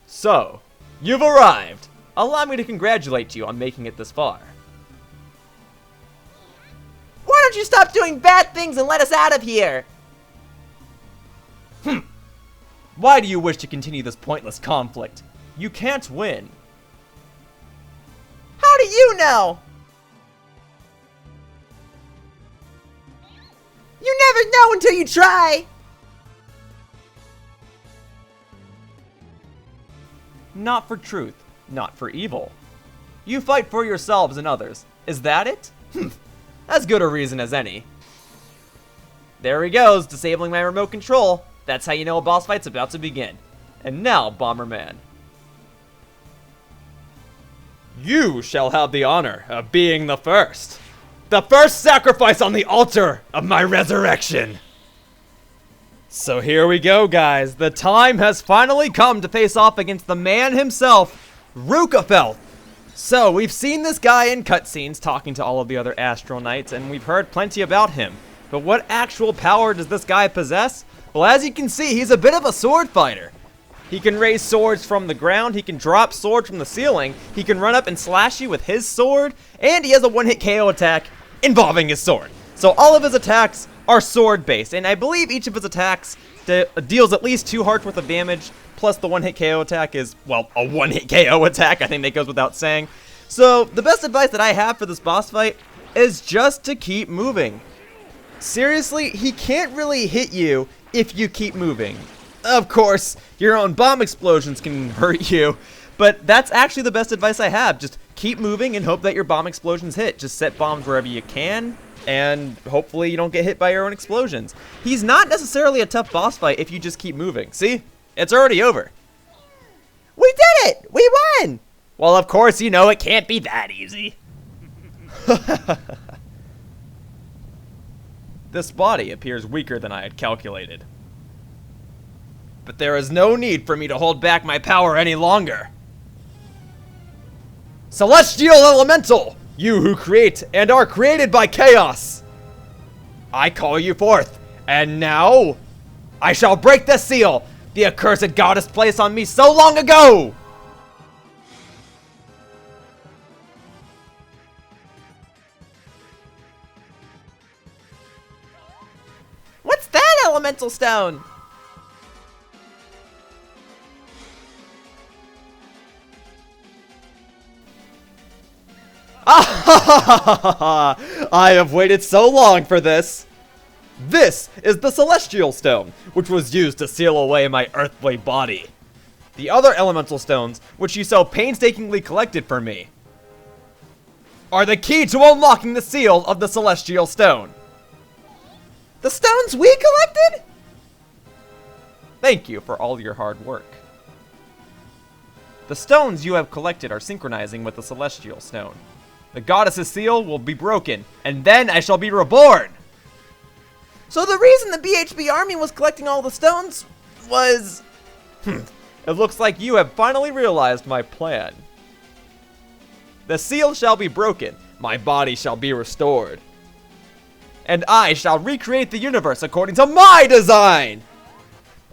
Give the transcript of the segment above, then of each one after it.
So, you've arrived. Allow me to congratulate you on making it this far. Why don't you stop doing bad things and let us out of here? Why do you wish to continue this pointless conflict? You can't win. How do you know? You never know until you try. Not for truth, not for evil. You fight for yourselves and others. Is that it? As good a reason as any. There he goes, disabling my remote control. That's how you know a boss fight's about to begin. And now, Bomberman. You shall have the honor of being the first. The first sacrifice on the altar of my resurrection. So here we go, guys. The time has finally come to face off against the man himself, Rukifellth. So we've seen this guy in cutscenes talking to all of the other Astral Knights, and we've heard plenty about him. But what actual power does this guy possess? Well, as you can see, he's a bit of a sword fighter. He can raise swords from the ground, he can drop swords from the ceiling, he can run up and slash you with his sword, and he has a one-hit KO attack involving his sword. So all of his attacks are sword-based, and I believe each of his attacks deals at least 2 hearts worth of damage, plus the one-hit KO attack is, well, a one-hit KO attack. I think that goes without saying. So the best advice that I have for this boss fight is just to keep moving. Seriously, he can't really hit you if you keep moving. Of course, your own bomb explosions can hurt you, but that's actually the best advice I have. Just keep moving and hope that your bomb explosions hit. Just set bombs wherever you can, and hopefully you don't get hit by your own explosions. He's not necessarily a tough boss fight if you just keep moving. See? It's already over. We did it! We won! Well, of course, you know it can't be that easy. This body appears weaker than I had calculated. But there is no need for me to hold back my power any longer. Celestial Elemental, you who create and are created by chaos, I call you forth, and now I shall break the seal the accursed goddess placed on me so long ago! What's that elemental stone? I have waited so long for this. This is the Celestial Stone, which was used to seal away my earthly body. The other elemental stones, which you so painstakingly collected for me, are the key to unlocking the seal of the Celestial Stone. The stones we collected? Thank you for all your hard work. The stones you have collected are synchronizing with the Celestial Stone. The goddess's seal will be broken, and then I shall be reborn! So the reason the BHB army was collecting all the stones was... It looks like you have finally realized my plan. The seal shall be broken, my body shall be restored, and I shall recreate the universe according to my design!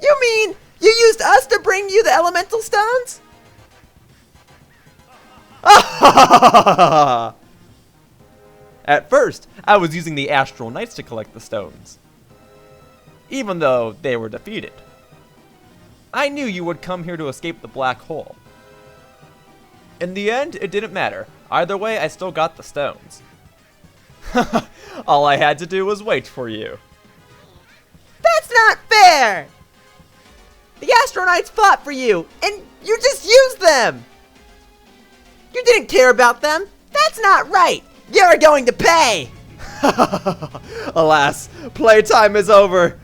You mean you used us to bring you the elemental stones? At first, I was using the Astral Knights to collect the stones, even though they were defeated. I knew you would come here to escape the black hole. In the end, it didn't matter. Either way, I still got the stones. All I had to do was wait for you. That's not fair! The Astral Knights fought for you, and you just used them! You didn't care about them. That's not right. You're going to pay. Alas, playtime is over.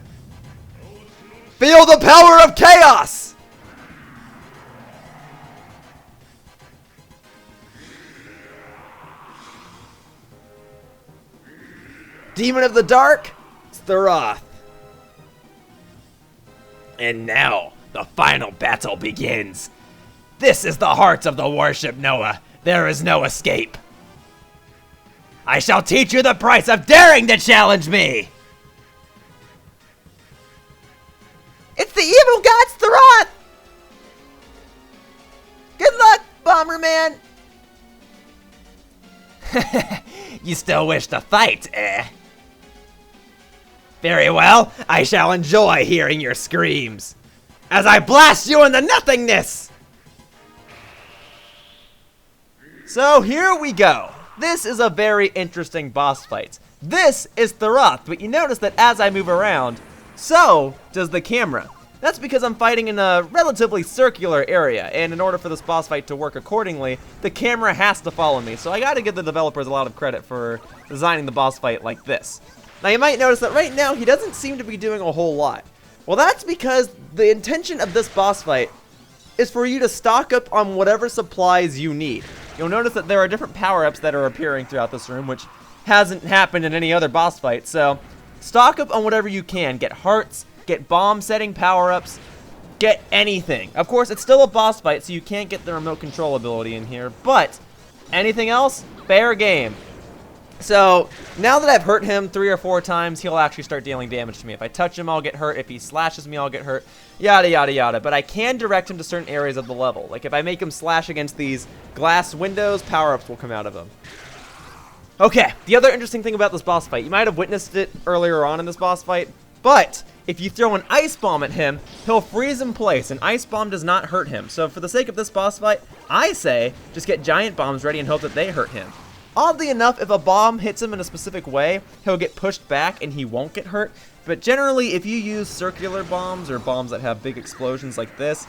Feel the power of chaos! Demon of the Dark, Stheroth. And now, the final battle begins. This is the heart of the Warship Noah. There is no escape. I shall teach you the price of daring to challenge me! Oh God, Stheroth! Good luck, Bomberman! You still wish to fight, eh? Very well, I shall enjoy hearing your screams as I blast you into nothingness! So here we go. This is a very interesting boss fight. This is Stheroth, but you notice that as I move around, so does the camera. That's because I'm fighting in a relatively circular area, and in order for this boss fight to work accordingly, the camera has to follow me. So I gotta give the developers a lot of credit for designing the boss fight like this. Now you might notice that right now he doesn't seem to be doing a whole lot. Well, that's because the intention of this boss fight is for you to stock up on whatever supplies you need. You'll notice that there are different power-ups that are appearing throughout this room, which hasn't happened in any other boss fight. So stock up on whatever you can. Get hearts, get bomb setting power-ups, get anything. Of course, it's still a boss fight, so you can't get the remote control ability in here, but anything else, fair game. So now that I've hurt him 3 or 4 times, he'll actually start dealing damage to me. If I touch him, I'll get hurt. If he slashes me, I'll get hurt. Yada, yada, yada. But I can direct him to certain areas of the level. Like if I make him slash against these glass windows, power-ups will come out of him. Okay, the other interesting thing about this boss fight, you might have witnessed it earlier on in this boss fight, but if you throw an ice bomb at him, he'll freeze in place. An ice bomb does not hurt him. So for the sake of this boss fight, I say just get giant bombs ready and hope that they hurt him. Oddly enough, if a bomb hits him in a specific way, he'll get pushed back and he won't get hurt. But generally, if you use circular bombs or bombs that have big explosions like this,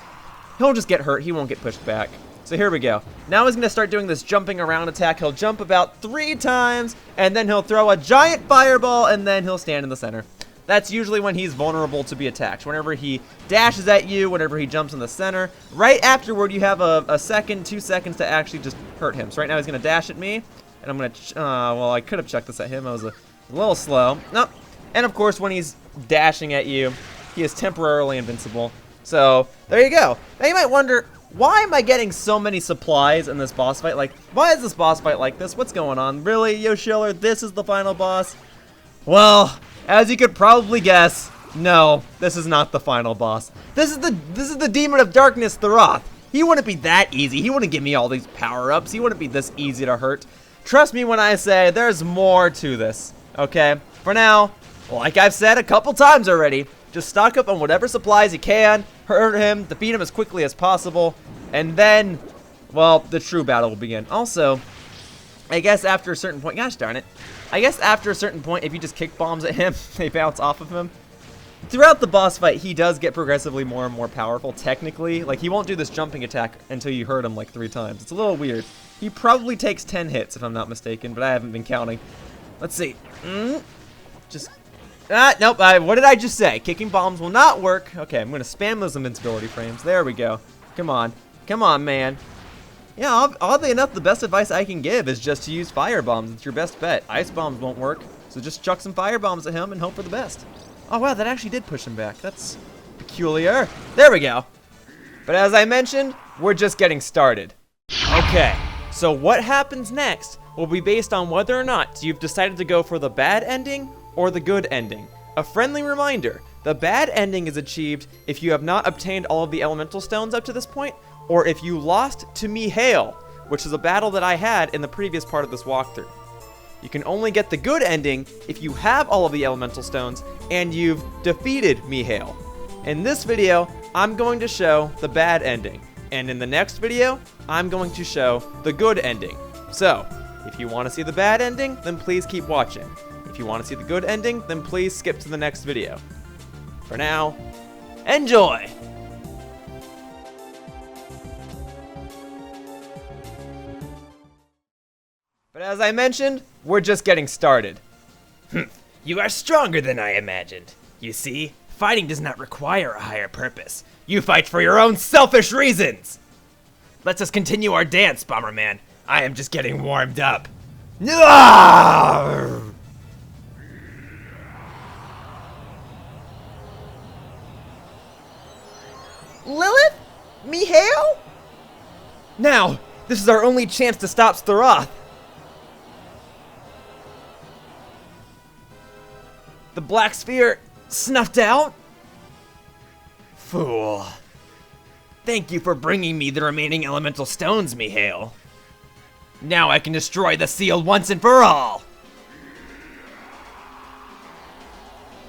he'll just get hurt. He won't get pushed back. So here we go. Now he's going to start doing this jumping around attack. He'll jump about 3 times, and then he'll throw a giant fireball, and then he'll stand in the center. That's usually when he's vulnerable to be attacked. Whenever he dashes at you, whenever he jumps in the center, right afterward you have a second, 2 seconds to actually just hurt him. So right now he's going to dash at me. And I'm going to, well, I could have chucked this at him. I was a little slow. Nope. And of course, when he's dashing at you, he is temporarily invincible. So, there you go. Now you might wonder, why am I getting so many supplies in this boss fight? Like, why is this boss fight like this? What's going on? Really, Yoshiller, this is the final boss? Well, as you could probably guess, no, this is not the final boss. This is the Demon of Darkness, Stheroth. He wouldn't be that easy. He wouldn't give me all these power-ups. He wouldn't be this easy to hurt. Trust me when I say there's more to this, okay? For now, like I've said a couple times already, just stock up on whatever supplies you can, hurt him, defeat him as quickly as possible, and then, well, the true battle will begin. Also, I guess after a certain point, gosh darn it, I guess after a certain point, if you just kick bombs at him, they bounce off of him. Throughout the boss fight, he does get progressively more and more powerful, technically. Like, he won't do this jumping attack until you hurt him like 3 times. It's a little weird. He probably takes 10 hits, if I'm not mistaken, but I haven't been counting. Let's see. Nope, what did I just say? Kicking bombs will not work. Okay, I'm going to spam those invincibility frames. There we go. Come on. Come on, man. Yeah, oddly enough, the best advice I can give is just to use fire bombs. It's your best bet. Ice bombs won't work, so just chuck some fire bombs at him and hope for the best. Oh, wow, that actually did push him back. That's peculiar. There we go. But as I mentioned, we're just getting started. Okay, so what happens next will be based on whether or not you've decided to go for the bad ending or the good ending. A friendly reminder, the bad ending is achieved if you have not obtained all of the elemental stones up to this point, or if you lost to Mihail, which is a battle that I had in the previous part of this walkthrough. You can only get the good ending if you have all of the elemental stones and you've defeated Mihail. In this video, I'm going to show the bad ending, and in the next video, I'm going to show the good ending. So, if you want to see the bad ending, then please keep watching. If you want to see the good ending, then please skip to the next video. For now, enjoy! But as I mentioned, we're just getting started. You are stronger than I imagined. You see, fighting does not require a higher purpose. You fight for your own selfish reasons! Let's just continue our dance, Bomberman. I am just getting warmed up. Lilith? Mihail? Now, this is our only chance to stop Stheroth. The black sphere snuffed out? fool. Thank you for bringing me the remaining elemental stones, Mihail. Now I can destroy the seal once and for all!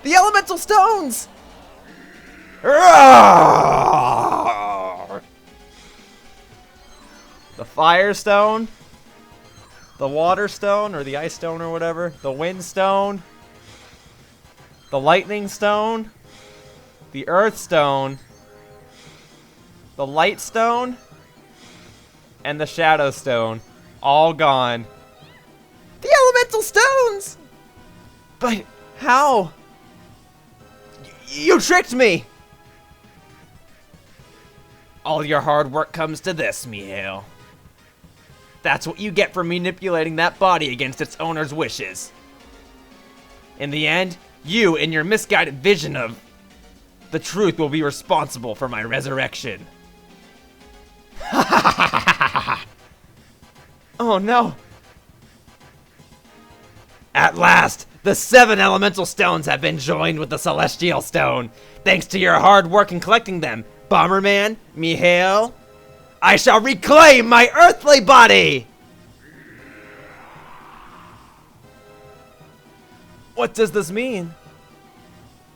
The elemental stones! Roar! The fire stone, the water stone, or the ice stone, or whatever, the wind stone, the lightning stone, the earth stone, the light stone, and the shadow stone. All gone. The elemental stones! But how? You tricked me! All your hard work comes to this, Mihail. That's what you get for manipulating that body against its owner's wishes. In the end, you and your misguided vision of the truth will be responsible for my resurrection. Oh no! At last, the 7 elemental stones have been joined with the celestial stone. Thanks to your hard work in collecting them, Bomberman, Mihail, I shall reclaim my earthly body! What does this mean?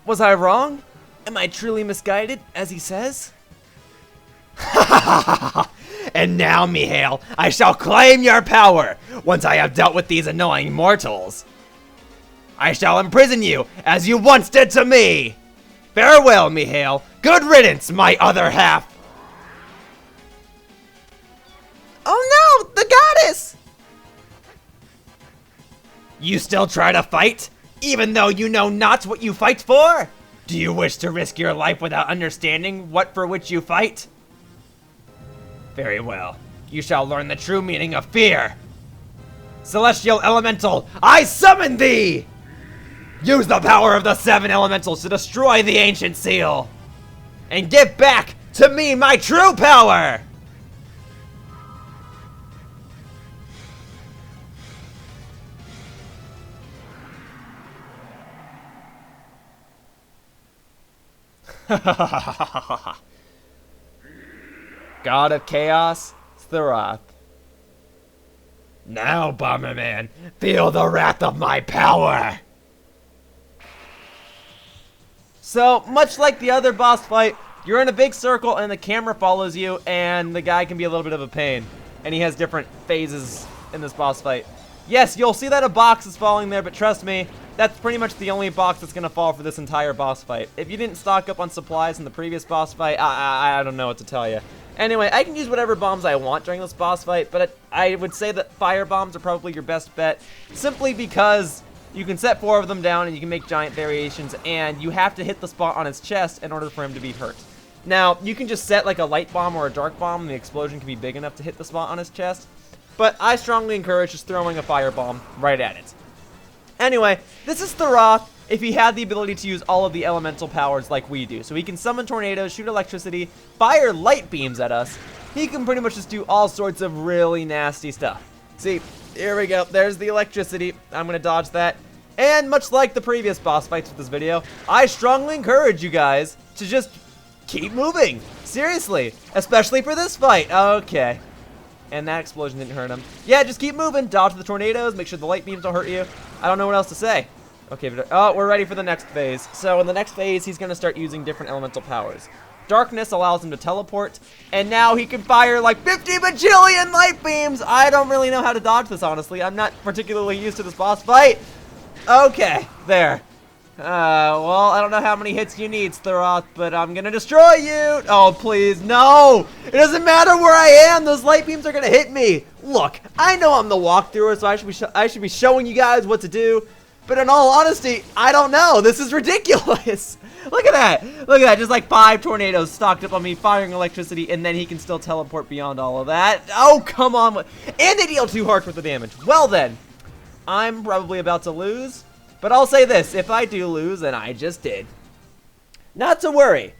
Was I wrong? Am I truly misguided, as he says? And now, Mihail, I shall claim your power once I have dealt with these annoying mortals. I shall imprison you as you once did to me. Farewell, Mihail. Good riddance, my other half. Oh no, the goddess! You still try to fight, even though you know not what you fight for? Do you wish to risk your life without understanding what for which you fight? Very well. You shall learn the true meaning of fear. Celestial Elemental, I summon thee! Use the power of the 7 elementals to destroy the ancient seal! And give back to me my true power! God of Chaos, Stheroth. Now, Bomberman, feel the wrath of my power! So, much like the other boss fight, you're in a big circle and the camera follows you, and the guy can be a little bit of a pain. And he has different phases in this boss fight. Yes, you'll see that a box is falling there, but trust me, that's pretty much the only box that's going to fall for this entire boss fight. If you didn't stock up on supplies in the previous boss fight, I don't know what to tell you. Anyway, I can use whatever bombs I want during this boss fight, but I would say that fire bombs are probably your best bet, simply because you can set 4 of them down and you can make giant variations, and you have to hit the spot on his chest in order for him to be hurt. Now, you can just set like a light bomb or a dark bomb, and the explosion can be big enough to hit the spot on his chest, but I strongly encourage just throwing a fire bomb right at it. Anyway, this is Stheroth if he had the ability to use all of the elemental powers like we do. So he can summon tornadoes, shoot electricity, fire light beams at us. He can pretty much just do all sorts of really nasty stuff. See, here we go. There's the electricity. I'm going to dodge that. And much like the previous boss fights with this video, I strongly encourage you guys to just keep moving. Seriously. Especially for this fight. Okay. And that explosion didn't hurt him. Yeah, just keep moving. Dodge the tornadoes. Make sure the light beams don't hurt you. I don't know what else to say. Okay, but, oh, we're ready for the next phase. So in the next phase, he's going to start using different elemental powers. Darkness allows him to teleport, and now he can fire like 50 bajillion light beams. I don't really know how to dodge this, honestly. I'm not particularly used to this boss fight. Okay, there. Well, I don't know how many hits you need, Stheroth, but I'm gonna destroy you! Oh, please, no! It doesn't matter where I am, those light beams are gonna hit me! Look, I know I'm the walkthrough, so I should be showing you guys what to do, but in all honesty, I don't know. This is ridiculous! Look at that! Look at that, just like 5 tornadoes stocked up on me, firing electricity, and then he can still teleport beyond all of that. Oh, come on! And they deal 2 hearts worth of damage. Well then, I'm probably about to lose. But I'll say this, if I do lose, and I just did, not to worry.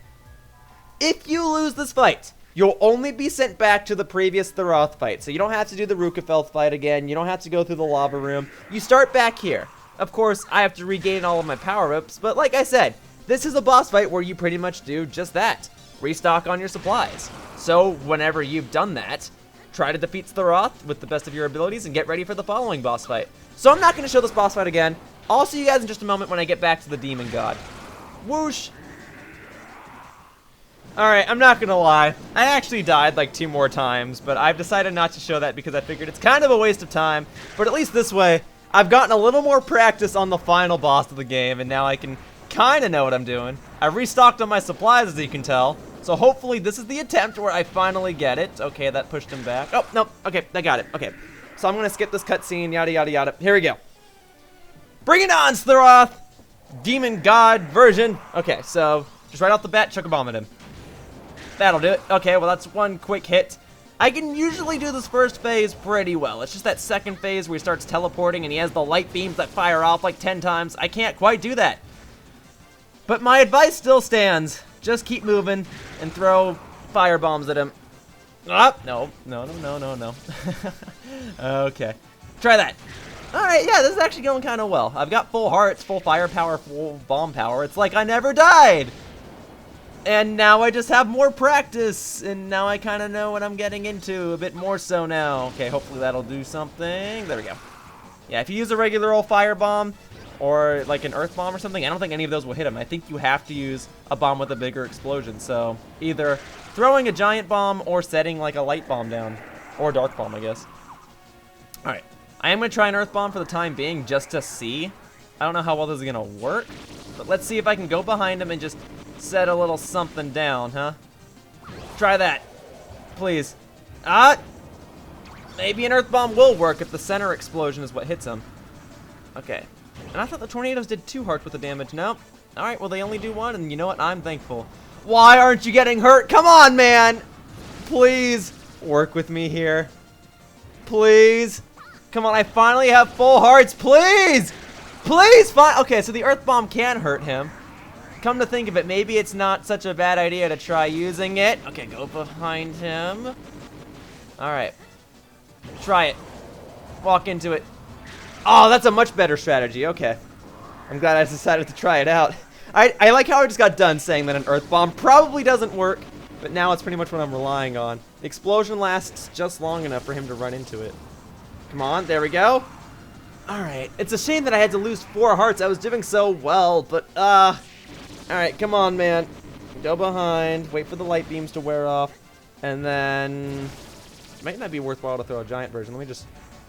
If you lose this fight, you'll only be sent back to the previous Stheroth fight. So you don't have to do the Rukifellth fight again. You don't have to go through the lava room. You start back here. Of course, I have to regain all of my power-ups, but like I said, this is a boss fight where you pretty much do just that. restock on your supplies. So whenever you've done that, try to defeat Stheroth with the best of your abilities and get ready for the following boss fight. So I'm not going to show this boss fight again. I'll see you guys in just a moment when I get back to the Demon God. Whoosh! Alright, I'm not gonna lie. I actually died like 2 more times, but I've decided not to show that because I figured it's kind of a waste of time. But at least this way, I've gotten a little more practice on the final boss of the game, and now I can kind of know what I'm doing. I restocked on my supplies, as you can tell. So hopefully this is the attempt where I finally get it. Okay, that pushed him back. Oh, no. Okay, I got it. Okay. So I'm gonna skip this cutscene, yada, yada, yada. Here we go. Bring it on, Stheroth! Demon God version. Okay, so just right off the bat, chuck a bomb at him. That'll do it. Okay, well, that's one quick hit. I can usually do this first phase pretty well. It's just that second phase where he starts teleporting and he has the light beams that fire off like 10 times. I can't quite do that. But my advice still stands. Just keep moving and throw fire bombs at him. Ah, no. Okay. Try that. Alright, yeah, this is actually going kind of well. I've got full hearts, full firepower, full bomb power. It's like I never died. And now I just have more practice, and now I kind of know what I'm getting into, a bit more so now. Okay, hopefully that'll do something. There we go. Yeah, if you use a regular old fire bomb, or like an earth bomb or something, I don't think any of those will hit him. I think you have to use a bomb with a bigger explosion. So either throwing a giant bomb or setting like a light bomb down, or a dark bomb, I guess. All right, I am going to try an earth bomb for the time being just to see. I don't know how well this is going to work, but let's see if I can go behind him and just set a little something down, huh? Try that, please. Ah! Maybe an earth bomb will work if the center explosion is what hits him. Okay. And I thought the tornadoes did 2 hearts with the damage. Nope. Alright, well, they only do 1, and you know what? I'm thankful. Why aren't you getting hurt? Come on, man! Please work with me here. Please. Come on, I finally have full hearts. Please! Please! Okay, so the earth bomb can hurt him. Come to think of it, maybe it's not such a bad idea to try using it. Okay, go behind him. Alright. Try it. Walk into it. Oh, that's a much better strategy. Okay. I'm glad I decided to try it out. I like how I just got done saying that an earth bomb probably doesn't work, but now it's pretty much what I'm relying on. The explosion lasts just long enough for him to run into it. Come on, there we go. Alright. It's a shame that I had to lose 4 hearts. I was doing so well, but, alright, come on, man. Go behind. Wait for the light beams to wear off. And then... might not be worthwhile to throw a giant version. Let me just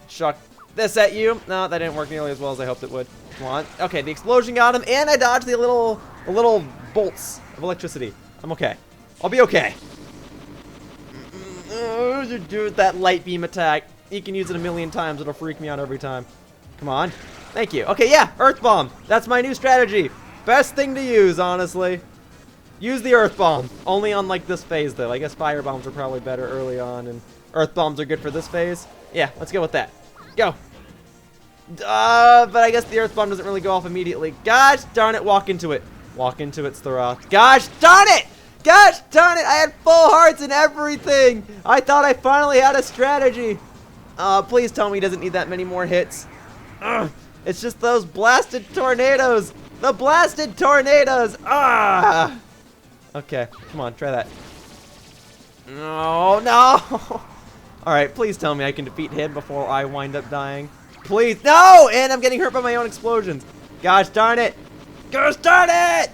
chuck this at you. No, that didn't work nearly as well as I hoped it would. Come on. Okay, the explosion got him, and I dodged the little bolts of electricity. I'm okay. I'll be okay. Do that light beam attack. You can use it a million times. It'll freak me out every time. Come on. Thank you. Okay, yeah, Earth Bomb. That's my new strategy. Best thing to use, honestly. Use the Earth Bomb. Only on, like, this phase, though. I guess Fire Bombs are probably better early on, and Earth Bombs are good for this phase. Yeah, let's go with that. Go. But I guess the Earth Bomb doesn't really go off immediately. Gosh darn it, walk into it. Walk into it, Stheroth. Gosh darn it! Gosh darn it, I had full hearts and everything! I thought I finally had a strategy. Please tell me he doesn't need that many more hits. Ugh, it's just those blasted tornadoes! The blasted tornadoes! Ah! Okay, come on, try that. No, no! Alright, please tell me I can defeat him before I wind up dying. Please, no! And I'm getting hurt by my own explosions. Gosh darn it! Gosh darn it!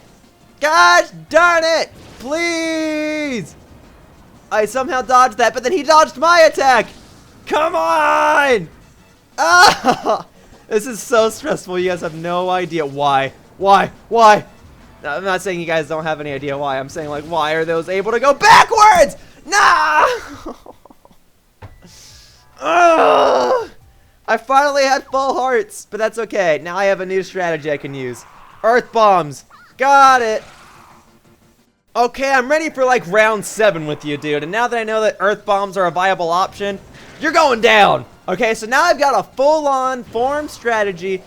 Gosh darn it! Please! I somehow dodged that, but then he dodged my attack! Come on! Ah! This is so stressful. You guys have no idea why. Why? Why? No, I'm not saying you guys don't have any idea why. I'm saying, like, why are those able to go backwards? No! I finally had full hearts, but that's okay. Now I have a new strategy I can use. Earth bombs. Got it. Okay, I'm ready for like round 7 with you, dude. And now that I know that earth bombs are a viable option, you're going down. Okay, so now I've got a full-on formed strategy.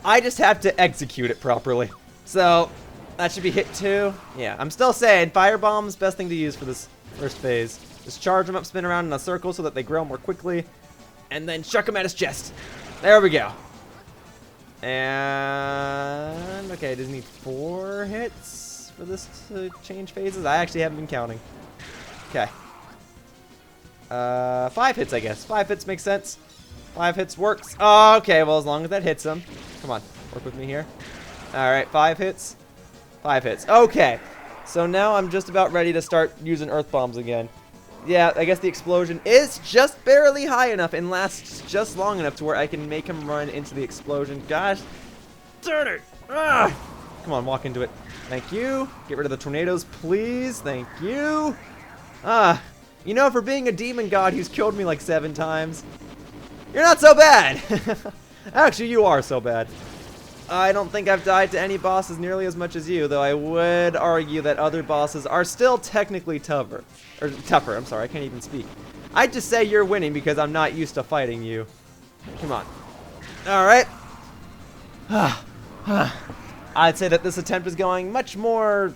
I just have to execute it properly. So that should be hit 2. Yeah, I'm still saying fire bombs, best thing to use for this first phase. Just charge them up, spin around in a circle so that they grow more quickly. And then chuck him at his chest. There we go. And okay, does he need 4 hits for this to change phases? I actually haven't been counting. Okay. 5 hits, I guess. 5 hits makes sense. 5 hits works. Oh, okay, well, as long as that hits him. Come on, work with me here. Alright, 5 hits. 5 hits. Okay. So now I'm just about ready to start using earth bombs again. Yeah, I guess the explosion is just barely high enough and lasts just long enough to where I can make him run into the explosion. Gosh, darn it. Ah. Come on, walk into it. Thank you. Get rid of the tornadoes, please. Thank you. You know, for being a demon god who's killed me like 7 times, you're not so bad. Actually, you are so bad. I don't think I've died to any bosses nearly as much as you, though I would argue that other bosses are still technically tougher. I'm sorry, I can't even speak. I'd just say you're winning because I'm not used to fighting you. Come on. Alright. I'd say that this attempt is going much more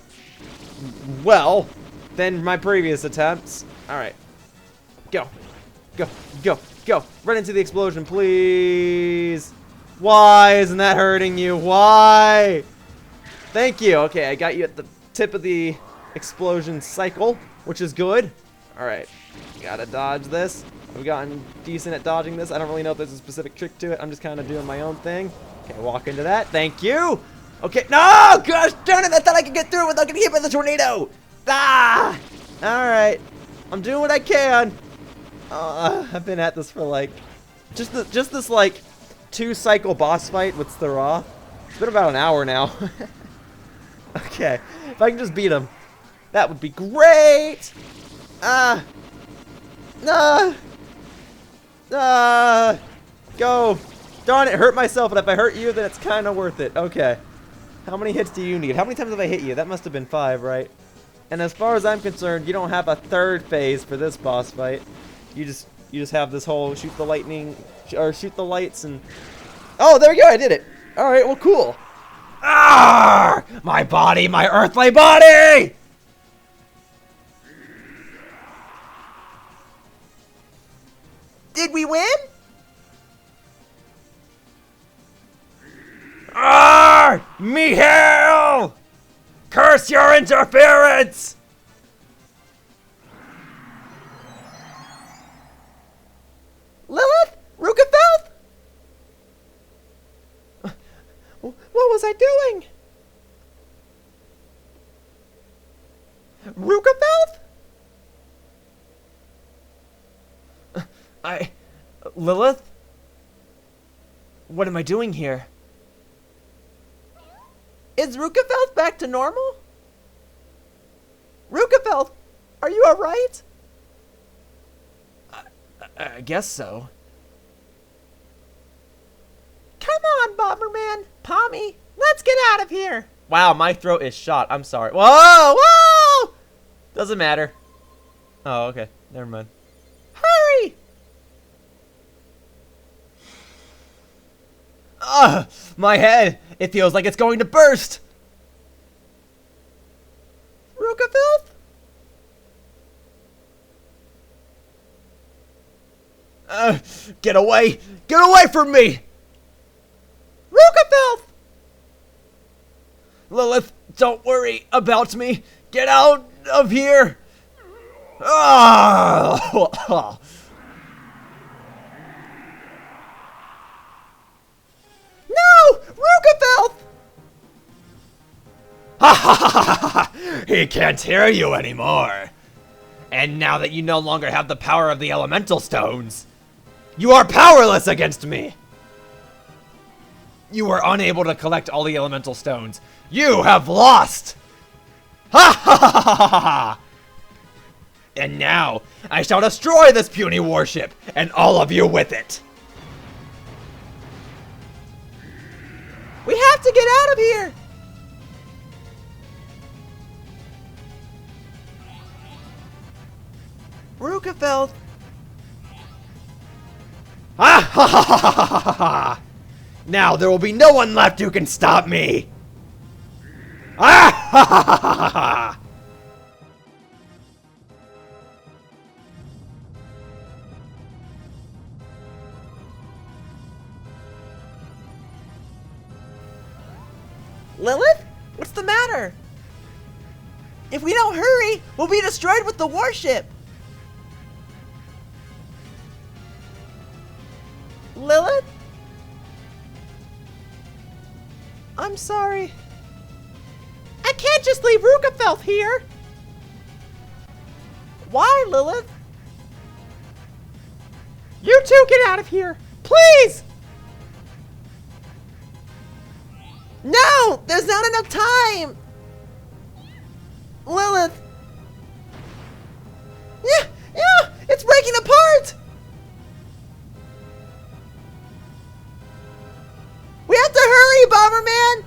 well than my previous attempts. Alright. Go. Go. Go. Go. Run into the explosion, please. Why isn't that hurting you? Why? Thank you. Okay, I got you at the tip of the explosion cycle, which is good. Alright. Gotta dodge this. I've gotten decent at dodging this. I don't really know if there's a specific trick to it. I'm just kind of doing my own thing. Okay, walk into that. Thank you. Okay. No! Gosh darn it! I thought I could get through it without getting hit by the tornado. Ah! Alright. I'm doing what I can. I've been at this for like... Just this like... 2-cycle boss fight with Stheroth. It's been about an hour now. Okay. If I can just beat him, that would be great! Go! Darn it, hurt myself, but if I hurt you, then it's kind of worth it. Okay. How many hits do you need? How many times have I hit you? That must have been 5, right? And as far as I'm concerned, you don't have a 3rd phase for this boss fight. You just have this whole shoot the lightning, or shoot the lights and... Oh, there we go, I did it! Alright, well, cool. Ah! My body, my earthly body! Did we win? Ah! Mihail! Curse your interference! Lilith? Rukifellth? What was I doing? Rukifellth? Lilith? What am I doing here? Is Rukifellth back to normal? Rukifellth, are you alright? I guess so. Come on, Bomberman, Pommy, let's get out of here. Wow, my throat is shot. I'm sorry. Whoa, whoa! Doesn't matter. Oh, okay. Never mind. Hurry! Ugh, my head. It feels like it's going to burst. Rukifellth? Get away! Get away from me! Rukifellth! Lilith, don't worry about me. Get out of here! Ah! No! Rukifellth! Ha ha ha ha! He can't hear you anymore. And now that you no longer have the power of the elemental stones, you are powerless against me! You were unable to collect all the elemental stones. You have lost! Ha ha ha ha ha ha! And now, I shall destroy this puny warship, and all of you with it! We have to get out of here! Rukifellth! Ah ha ha ha ha ha ha! Now there will be no one left who can stop me! Ah ha ha ha ha ha! Lilith? What's the matter? If we don't hurry, we'll be destroyed with the warship. Lilith? I'm sorry. I can't just leave Rukifellth here. Why, Lilith? You two get out of here, please! No! There's not enough time! Lilith! Yeah! It's breaking apart! We have to hurry, Bomberman!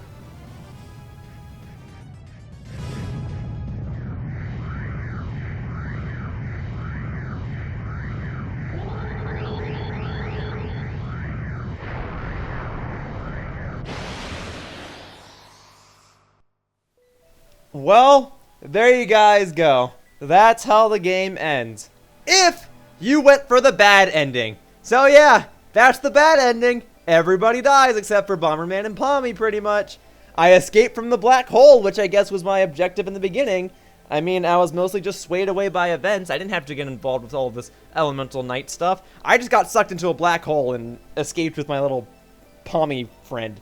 Well, there you guys go. That's how the game ends. If you went for the bad ending. So yeah, that's the bad ending. Everybody dies except for Bomberman and Pommy, pretty much. I escaped from the black hole, which I guess was my objective in the beginning. I mean, I was mostly just swayed away by events. I didn't have to get involved with all of this elemental night stuff. I just got sucked into a black hole and escaped with my little Pommy friend.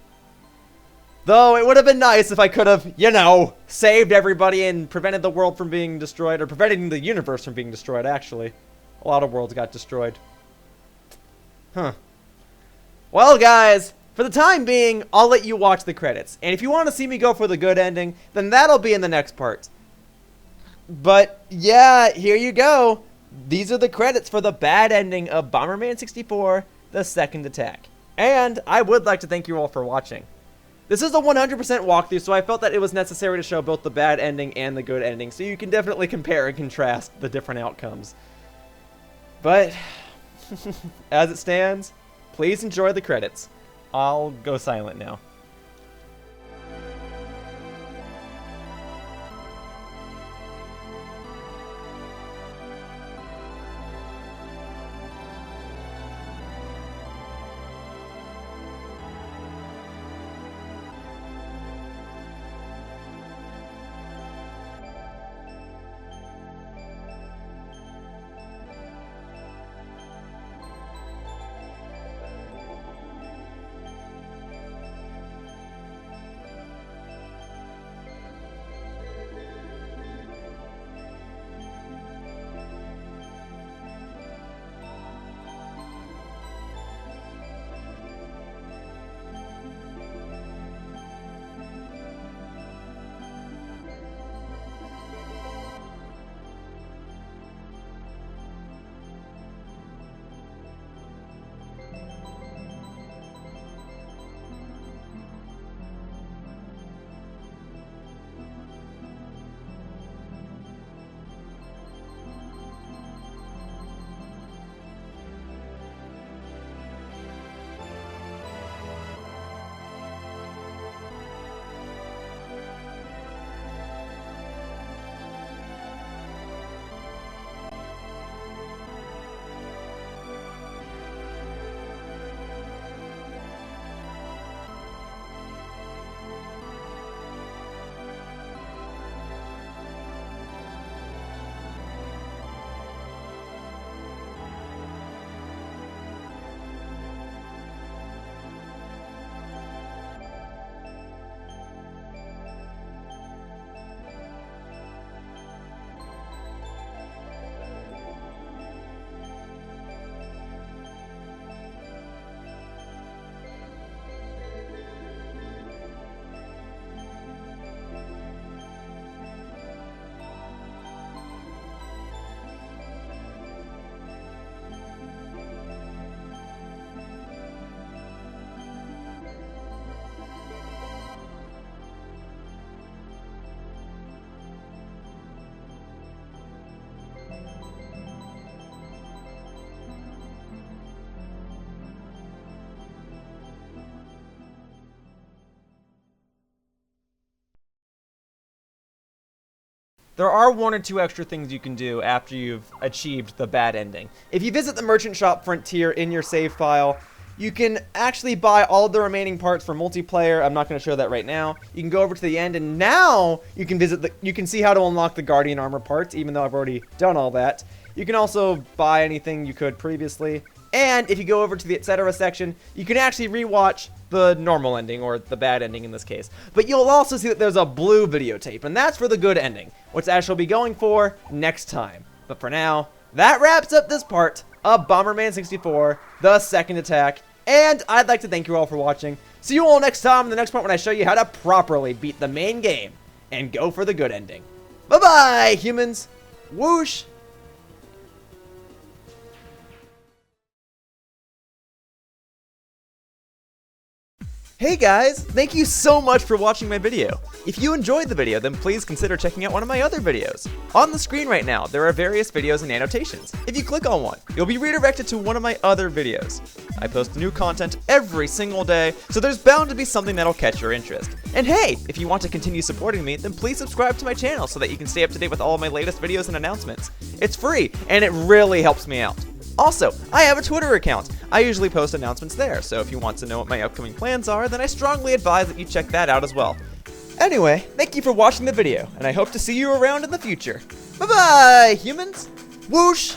Though it would have been nice if I could have, you know, saved everybody and prevented the world from being destroyed, or preventing the universe from being destroyed, actually. A lot of worlds got destroyed. Huh. Well, guys, for the time being, I'll let you watch the credits. And if you want to see me go for the good ending, then that'll be in the next part. But, yeah, here you go. These are the credits for the bad ending of Bomberman 64, The Second Attack. And I would like to thank you all for watching. This is a 100% walkthrough, so I felt that it was necessary to show both the bad ending and the good ending, so you can definitely compare and contrast the different outcomes. But, as it stands, please enjoy the credits. I'll go silent now. There are one or two extra things you can do after you've achieved the bad ending. If you visit the merchant shop frontier in your save file, you can actually buy all the remaining parts for multiplayer. I'm not going to show that right now. You can go over to the end, and now you can you can see how to unlock the Guardian armor parts, even though I've already done all that. You can also buy anything you could previously. And if you go over to the etc. section, you can actually rewatch the normal ending, or the bad ending in this case. But you'll also see that there's a blue videotape, and that's for the good ending, which I shall be going for next time. But for now, that wraps up this part of Bomberman 64, The Second Attack, and I'd like to thank you all for watching. See you all next time in the next part when I show you how to properly beat the main game and go for the good ending. Bye-bye, humans! Whoosh! Hey guys, thank you so much for watching my video. If you enjoyed the video, then please consider checking out one of my other videos. On the screen right now, there are various videos and annotations. If you click on one, you'll be redirected to one of my other videos. I post new content every single day, so there's bound to be something that'll catch your interest. And hey, if you want to continue supporting me, then please subscribe to my channel so that you can stay up to date with all of my latest videos and announcements. It's free, and it really helps me out. Also, I have a Twitter account. I usually post announcements there, so if you want to know what my upcoming plans are, then I strongly advise that you check that out as well. Anyway, thank you for watching the video, and I hope to see you around in the future. Bye-bye, humans! Whoosh!